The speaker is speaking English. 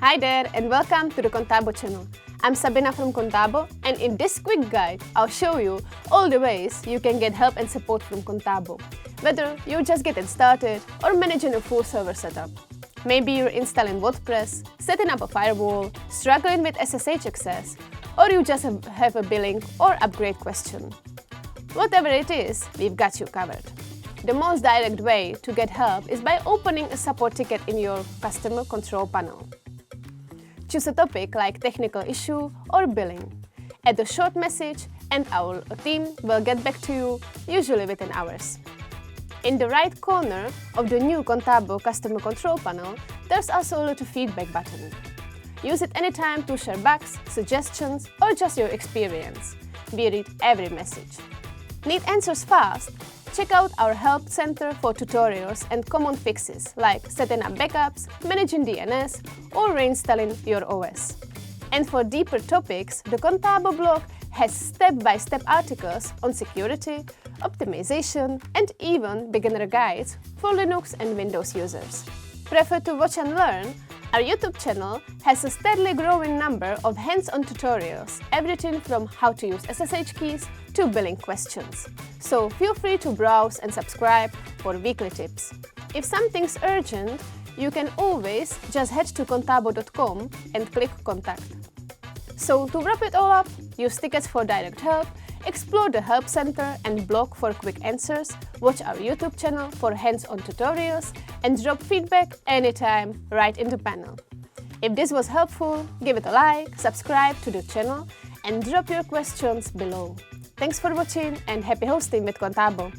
Hi there and welcome to the Contabo channel. I'm Sabina from Contabo, and in this quick guide, I'll show you all the ways you can get help and support from Contabo. Whether you're just getting started or managing a full server setup. Maybe you're installing WordPress, setting up a firewall, struggling with SSH access, or you just have a billing or upgrade question. Whatever it is, we've got you covered. The most direct way to get help is by opening a support ticket in your customer control panel. Choose a topic like technical issue or billing. Add a short message and our team will get back to you, usually within hours. In the right corner of the new Contabo customer control panel, there's also a little feedback button. Use it anytime to share bugs, suggestions, or just your experience. We read every message. Need answers fast? Check out our help center for tutorials and common fixes like setting up backups, managing DNS, or reinstalling your OS. And for deeper topics, the Contabo blog has step-by-step articles on security, optimization, and even beginner guides for Linux and Windows users. Prefer to watch and learn? Our YouTube channel has a steadily growing number of hands-on tutorials, everything from how to use SSH keys to billing questions. So feel free to browse and subscribe for weekly tips. If something's urgent, you can always just head to contabo.com and click Contact. So to wrap it all up, use tickets for direct help, explore the Help Center and blog for quick answers, watch our YouTube channel for hands-on tutorials, and drop feedback anytime right in the panel. If this was helpful, give it a like, subscribe to the channel, and drop your questions below. Thanks for watching and happy hosting with Contabo!